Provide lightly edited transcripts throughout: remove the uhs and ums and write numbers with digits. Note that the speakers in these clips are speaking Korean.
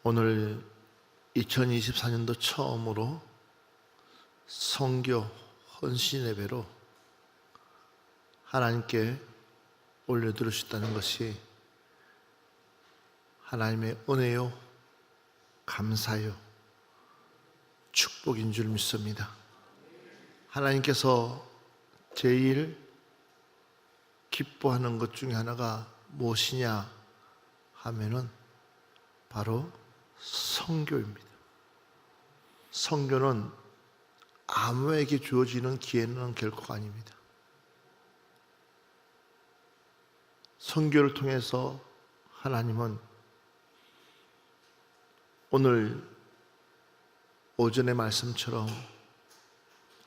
오늘 2024년도 처음으로 선교 헌신 예배로 하나님께 올려드릴 수 있다는 것이 하나님의 은혜요, 감사요, 축복인 줄 믿습니다. 하나님께서 제일 기뻐하는 것 중에 하나가 무엇이냐 하면은 바로 선교입니다. 선교는 아무에게 주어지는 기회는 결코 아닙니다. 선교를 통해서 하나님은 오늘 오전의 말씀처럼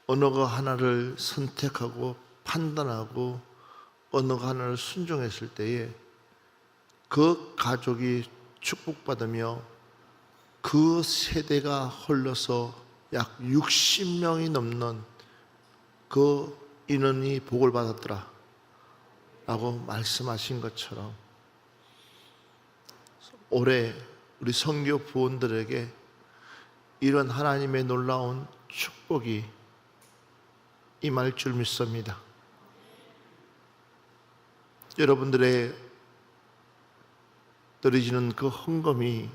언어가 하나를 선택하고 판단하고 언어가 하나를 순종했을 때에 그 가족이 축복받으며 그 세대가 흘러서 약 60명이 넘는 그 인원이 복을 받았더라 라고 말씀하신 것처럼 올해 우리 선교 부원들에게 이런 하나님의 놀라운 축복이 임할 줄 믿습니다. 여러분들의 떨어지는 그 헌금이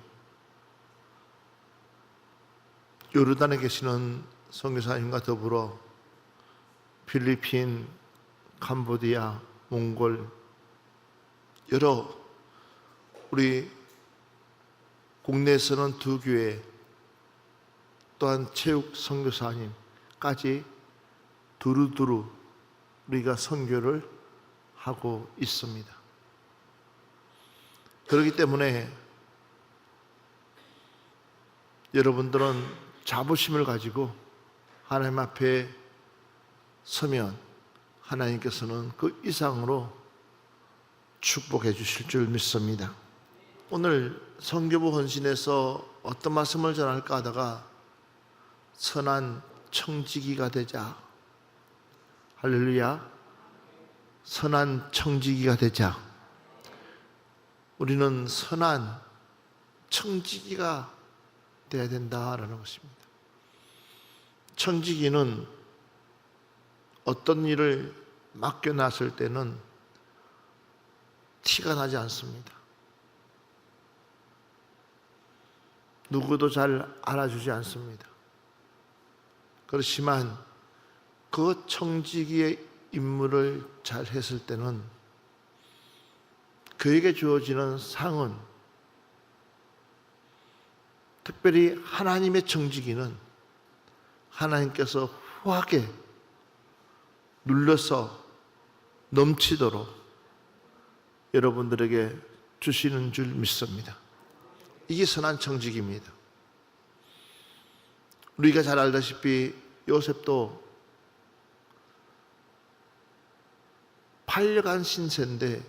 요르단에 계시는 선교사님과 더불어 필리핀, 캄보디아, 몽골 여러 우리 국내에서는 2교회 또한 체육 선교사님까지 두루두루 우리가 선교를 하고 있습니다. 그렇기 때문에 여러분들은 자부심을 가지고 하나님 앞에 서면 하나님께서는 그 이상으로 축복해 주실 줄 믿습니다. 오늘 선교부 헌신에서 어떤 말씀을 전할까 하다가 선한 청지기가 되자, 할렐루야, 선한 청지기가 되자. 우리는 선한 청지기가 되어야 된다라는 것입니다. 청지기는 어떤 일을 맡겨놨을 때는 티가 나지 않습니다. 누구도 잘 알아주지 않습니다. 그렇지만 그 청지기의 임무를 잘 했을 때는 그에게 주어지는 상은, 특별히 하나님의 청지기는 하나님께서 후하게 눌러서 넘치도록 여러분들에게 주시는 줄 믿습니다. 이게 선한 청지기입니다. 우리가 잘 알다시피 요셉도 8년 신세인데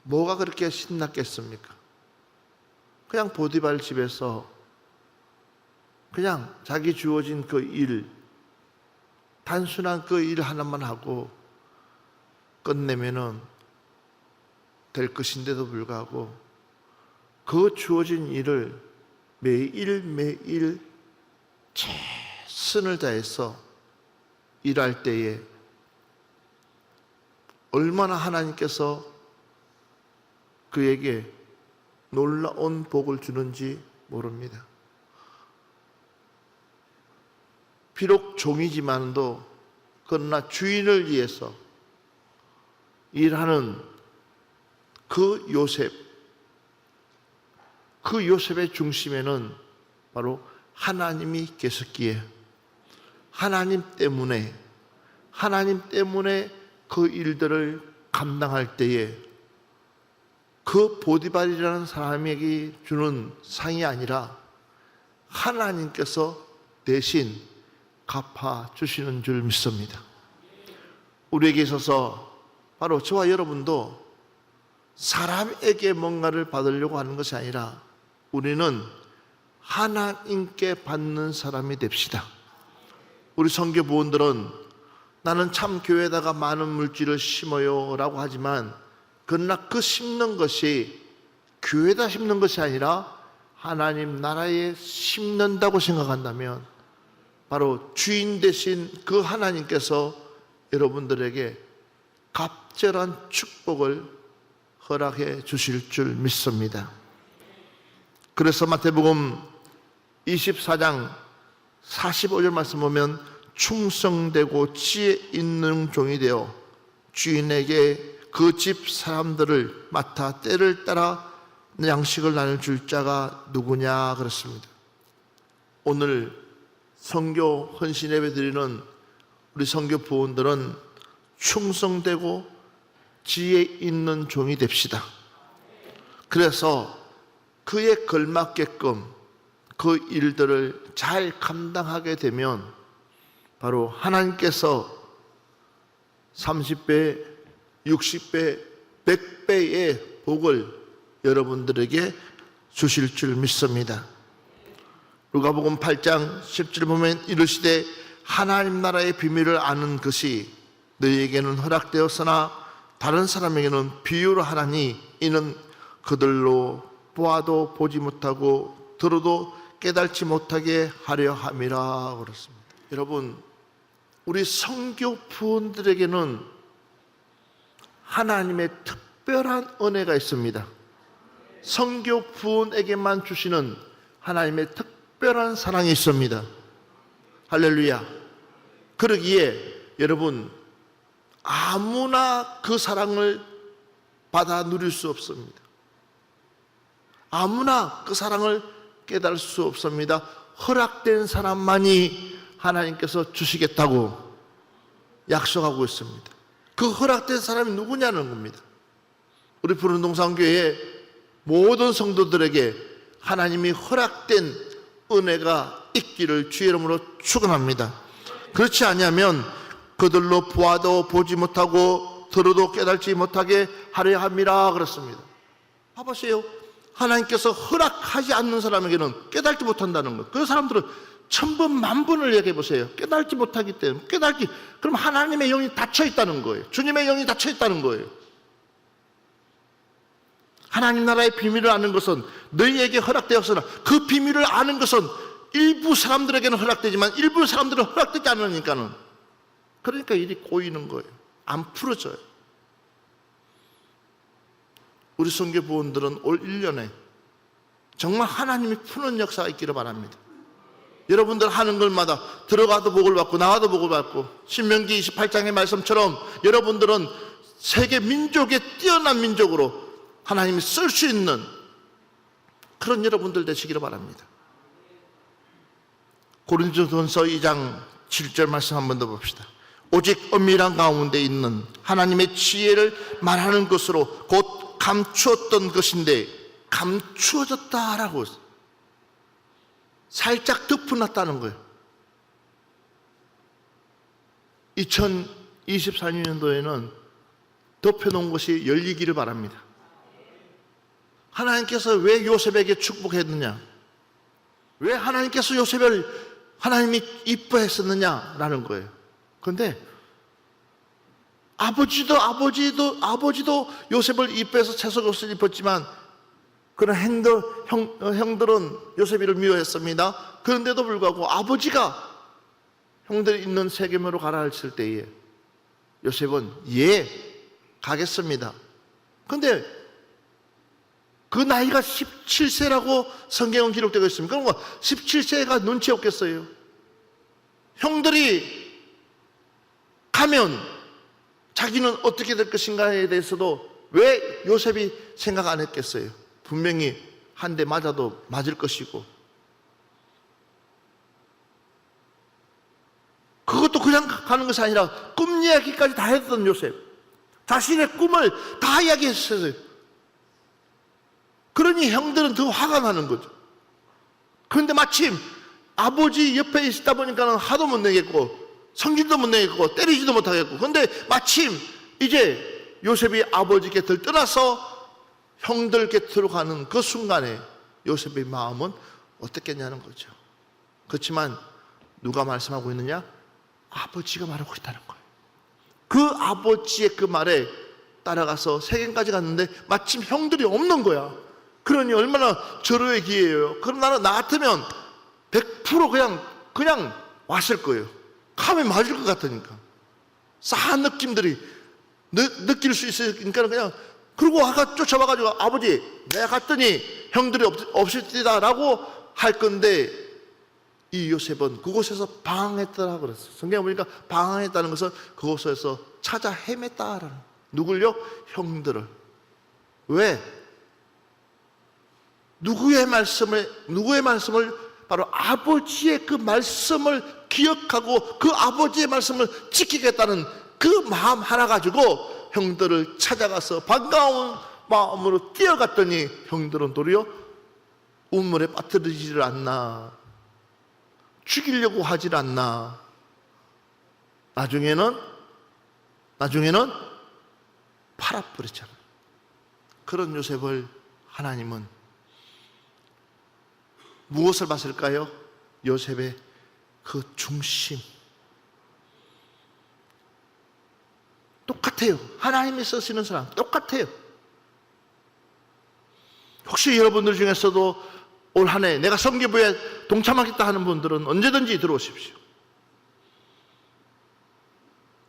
뭐가 그렇게 신났겠습니까? 그냥 보디발 집에서 그냥 자기 주어진 그 일, 단순한 그 일 하나만 하고 끝내면은 될 것인데도 불구하고 그 주어진 일을 매일매일 최선을 다해서 일할 때에 얼마나 하나님께서 그에게 놀라운 복을 주는지 모릅니다. 비록 종이지만도 그러나 주인을 위해서 일하는 그 요셉, 그 요셉의 중심에는 바로 하나님이 계셨기에 하나님 때문에 그 일들을 감당할 때에 그 보디발이라는 사람에게 주는 상이 아니라 하나님께서 대신 갚아주시는 줄 믿습니다. 우리에게 있어서 바로 저와 여러분도 사람에게 뭔가를 받으려고 하는 것이 아니라 우리는 하나님께 받는 사람이 됩시다. 우리 선교부원들은 나는 참 교회에다가 많은 물질을 심어요 라고 하지만 그러나 그 심는 것이 교회에다 심는 것이 아니라 하나님 나라에 심는다고 생각한다면 바로 주인 되신 그 하나님께서 여러분들에게 갑절한 축복을 허락해 주실 줄 믿습니다. 그래서 마태복음 24장 45절 말씀 보면 충성되고 지혜 있는 종이 되어 주인에게 그 집 사람들을 맡아 때를 따라 양식을 나눠줄 자가 누구냐 그렇습니다. 오늘 선교 헌신 예배 드리는 우리 선교 부원들은 충성되고 지혜 있는 종이 됩시다. 그래서 그에 걸맞게끔 그 일들을 잘 감당하게 되면 바로 하나님께서 30배, 60배, 100배의 복을 여러분들에게 주실 줄 믿습니다. 누가복음 8장 10절 보면 이르시되 하나님 나라의 비밀을 아는 것이 너희에게는 허락되었으나 다른 사람에게는 비유로 하나니 이는 그들로 보아도 보지 못하고 들어도 깨달지 못하게 하려 함이라 그렇습니다. 여러분, 우리 선교 부원들에게는 하나님의 특별한 은혜가 있습니다. 선교 부원에게만 주시는 하나님의 특별한 사랑이 있습니다. 할렐루야. 그러기에 여러분, 아무나 그 사랑을 받아 누릴 수 없습니다. 아무나 그 사랑을 깨달을 수 없습니다. 허락된 사람만이 하나님께서 주시겠다고 약속하고 있습니다. 그 허락된 사람이 누구냐는 겁니다. 우리 푸른동산교회 모든 성도들에게 하나님이 허락된 은혜가 있기를 주의 이름으로 축원합니다. 그렇지 않으면 그들로 보아도 보지 못하고 들어도 깨달지 못하게 하려 함이라 그랬습니다. 봐보세요. 하나님께서 허락하지 않는 사람에게는 깨달지 못한다는 것. 그 사람들은 천번 만번을 얘기해 보세요. 깨달지 못하기 때문에 그럼 하나님의 영이 닫혀 있다는 거예요. 주님의 영이 닫혀 있다는 거예요. 하나님 나라의 비밀을 아는 것은 너희에게 허락되었으나 그 비밀을 아는 것은 일부 사람들에게는 허락되지만 일부 사람들은 허락되지 않으니까는 그러니까 일이 꼬이는 거예요. 안 풀어져요. 우리 선교 부원들은 올 1년에 정말 하나님이 푸는 역사가 있기를 바랍니다. 여러분들 하는 것마다 들어가도 복을 받고 나와도 복을 받고 신명기 28장의 말씀처럼 여러분들은 세계 민족의 뛰어난 민족으로 하나님이 쓸 수 있는 그런 여러분들 되시기를 바랍니다. 고린도전서 2장 7절 말씀 한 번 더 봅시다. 오직 엄밀한 가운데 있는 하나님의 지혜를 말하는 것으로 곧 감추었던 것인데 감추어졌다라고 살짝 덮어놨다는 거예요. 2024년도에는 덮여놓은 것이 열리기를 바랍니다. 하나님께서 왜 요셉에게 축복했느냐? 왜 하나님께서 요셉을 하나님이 이뻐했었느냐라는 거예요. 그런데 아버지도 요셉을 이뻐해서 채석옷을 입었지만 그런 형들은 요셉이를 미워했습니다. 그런데도 불구하고 아버지가 형들이 있는 세겜으로 가라 했을 때에 요셉은 가겠습니다. 그런데 그 나이가 17세라고 성경은 기록되고 있습니다. 그럼 17세가 눈치 없겠어요? 형들이 가면 자기는 어떻게 될 것인가에 대해서도 왜 요셉이 생각 안 했겠어요? 분명히 한 대 맞아도 맞을 것이고 그것도 그냥 가는 것이 아니라 꿈 이야기까지 다 했던 요셉, 자신의 꿈을 다 이야기했어요. 그러니 형들은 더 화가 나는 거죠. 그런데 마침 아버지 옆에 있다 보니까 하도 못 내겠고 성질도 못 내겠고 때리지도 못하겠고, 그런데 마침 이제 요셉이 아버지 곁을 떠나서 형들 곁으로 가는 그 순간에 요셉의 마음은 어떻겠냐는 거죠. 그렇지만 누가 말씀하고 있느냐? 아버지가 말하고 있다는 거예요. 그 아버지의 그 말에 따라가서 세겜까지 갔는데 마침 형들이 없는 거야. 그러니 얼마나 절호의 기회예요. 그럼 나는 나 같으면 100% 그냥 왔을 거예요. 감이 맞을 것 같으니까. 싸한 느낌들이 느낄 수 있으니까 그냥. 그리고 아까 쫓아와가지고 아버지 내가 갔더니 형들이 없을지다 라고 할 건데, 이 요셉은 그곳에서 방황했다라고 그랬어요. 성경에 보니까 방황했다는 것은 그곳에서 찾아 헤맸다라는. 누굴요? 형들을. 왜? 누구의 말씀을? 바로 아버지의 그 말씀을 기억하고 그 아버지의 말씀을 지키겠다는 그 마음 하나 가지고 형들을 찾아가서 반가운 마음으로 뛰어갔더니 형들은 도리어 우물에 빠뜨리지를 않나, 죽이려고 하질 않나. 나중에는 팔아버렸잖아요. 그런 요셉을 하나님은 무엇을 봤을까요? 요셉의 그 중심. 똑같아요. 하나님이 쓰시는 사람 똑같아요. 혹시 여러분들 중에서도 올 한 해 내가 선교부에 동참하겠다 하는 분들은 언제든지 들어오십시오.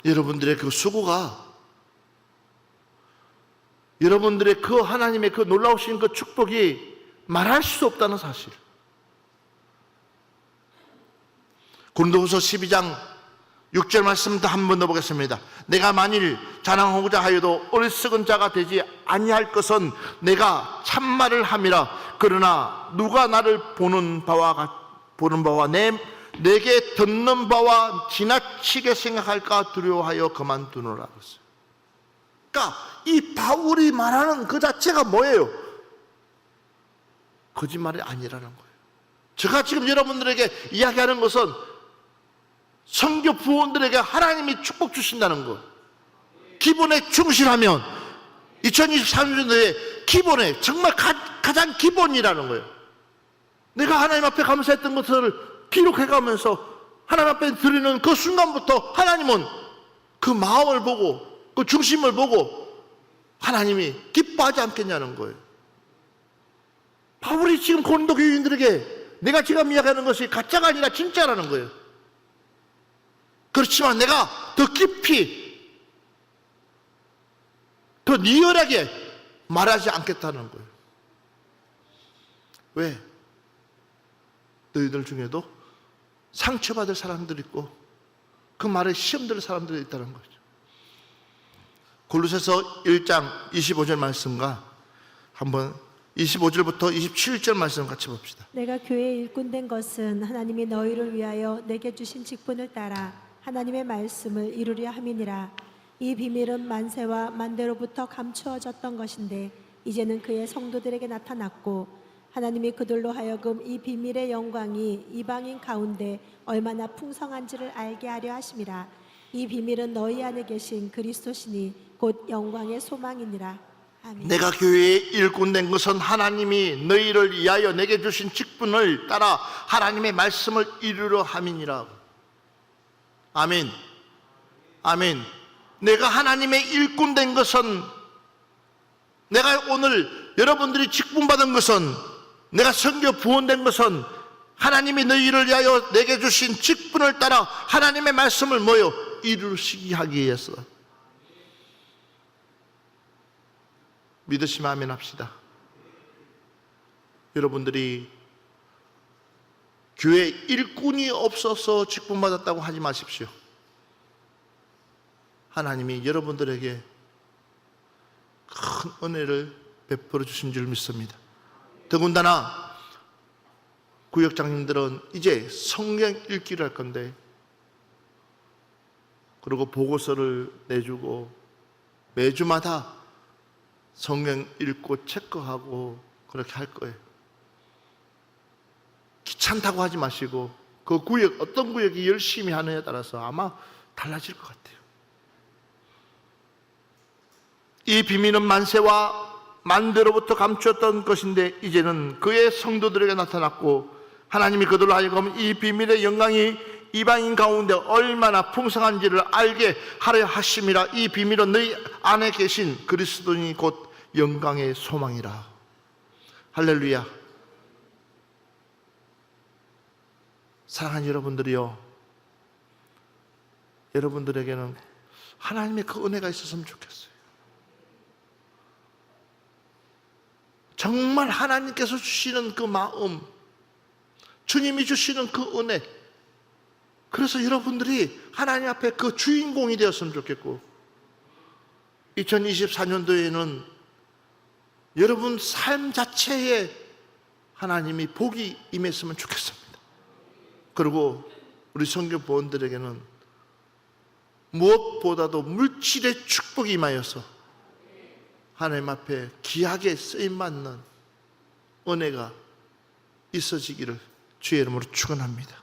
여러분들의 그 수고가, 여러분들의 그 하나님의 그 놀라우신 그 축복이 말할 수 없다는 사실. 고린도후서 12장 6절 말씀도 한 번 더 보겠습니다. 내가 만일 자랑하고자 하여도 어리석은 자가 되지 아니할 것은 내가 참말을 함이라. 그러나 누가 나를 보는 바와 내게 듣는 바와 지나치게 생각할까 두려워하여 그만두노라 그랬어요. 그러니까 이 바울이 말하는 그 자체가 뭐예요? 거짓말이 아니라는 거예요. 제가 지금 여러분들에게 이야기하는 것은 선교 부원들에게 하나님이 축복 주신다는 것, 기본에 충실하면 2023년도에 기본에 정말 가장 기본이라는 거예요. 내가 하나님 앞에 감사했던 것을 기록해가면서 하나님 앞에 드리는 그 순간부터 하나님은 그 마음을 보고 그 중심을 보고 하나님이 기뻐하지 않겠냐는 거예요. 바울이 지금 고린도 교인들에게 내가 지금 이야기하는 것이 가짜가 아니라 진짜라는 거예요. 그렇지만 내가 더 깊이, 더 리얼하게 말하지 않겠다는 거예요. 왜? 너희들 중에도 상처받을 사람들이 있고 그 말에 시험 들을 사람들이 있다는 거죠. 골로새서 1장 25절 말씀과 한번 25절부터 27절 말씀 같이 봅시다. 내가 교회의 일꾼 된 것은 하나님이 너희를 위하여 내게 주신 직분을 따라 하나님의 말씀을 이루려 함이니라. 이 비밀은 만세와 만대로부터 감추어졌던 것인데 이제는 그의 성도들에게 나타났고 하나님이 그들로 하여금 이 비밀의 영광이 이방인 가운데 얼마나 풍성한지를 알게 하려 하심이라. 이 비밀은 너희 안에 계신 그리스도시니 곧 영광의 소망이니라. 아멘. 내가 교회의 일꾼 된 것은 하나님이 너희를 위하여 내게 주신 직분을 따라 하나님의 말씀을 이루려 함이니라. 아멘. 아멘. 내가 하나님의 일꾼 된 것은, 내가 오늘 여러분들이 직분 받은 것은, 내가 선교 부원된 것은 하나님이 너희를 위하여 내게 주신 직분을 따라 하나님의 말씀을 뭐요? 이루시기 하기 위해서. 믿으시면 아멘 합시다. 여러분들이 교회 일꾼이 없어서 직분 받았다고 하지 마십시오. 하나님이 여러분들에게 큰 은혜를 베풀어 주신 줄 믿습니다. 더군다나 구역장님들은 이제 성경 읽기를 할 건데, 그리고 보고서를 내주고 매주마다 성경 읽고 체크하고 그렇게 할 거예요. 귀찮다고 하지 마시고 그 구역, 어떤 구역이 열심히 하느냐에 따라서 아마 달라질 것 같아요. 이 비밀은 만세와 만대로부터 감추었던 것인데 이제는 그의 성도들에게 나타났고 하나님이 그들로 하여금 이 비밀의 영광이 이방인 가운데 얼마나 풍성한지를 알게 하려 하심이라. 이 비밀은 너희 안에 계신 그리스도인이 곧 영광의 소망이라. 할렐루야. 사랑하는 여러분들이요, 여러분들에게는 하나님의 그 은혜가 있었으면 좋겠어요. 정말 하나님께서 주시는 그 마음, 주님이 주시는 그 은혜, 그래서 여러분들이 하나님 앞에 그 주인공이 되었으면 좋겠고, 2024년도에는 여러분 삶 자체에 하나님이 복이 임했으면 좋겠습니다. 그리고 우리 선교부원들에게는 무엇보다도 물질의 축복이 임하여서 하나님 앞에 귀하게 쓰임받는 은혜가 있어지기를 주의 이름으로 축원합니다.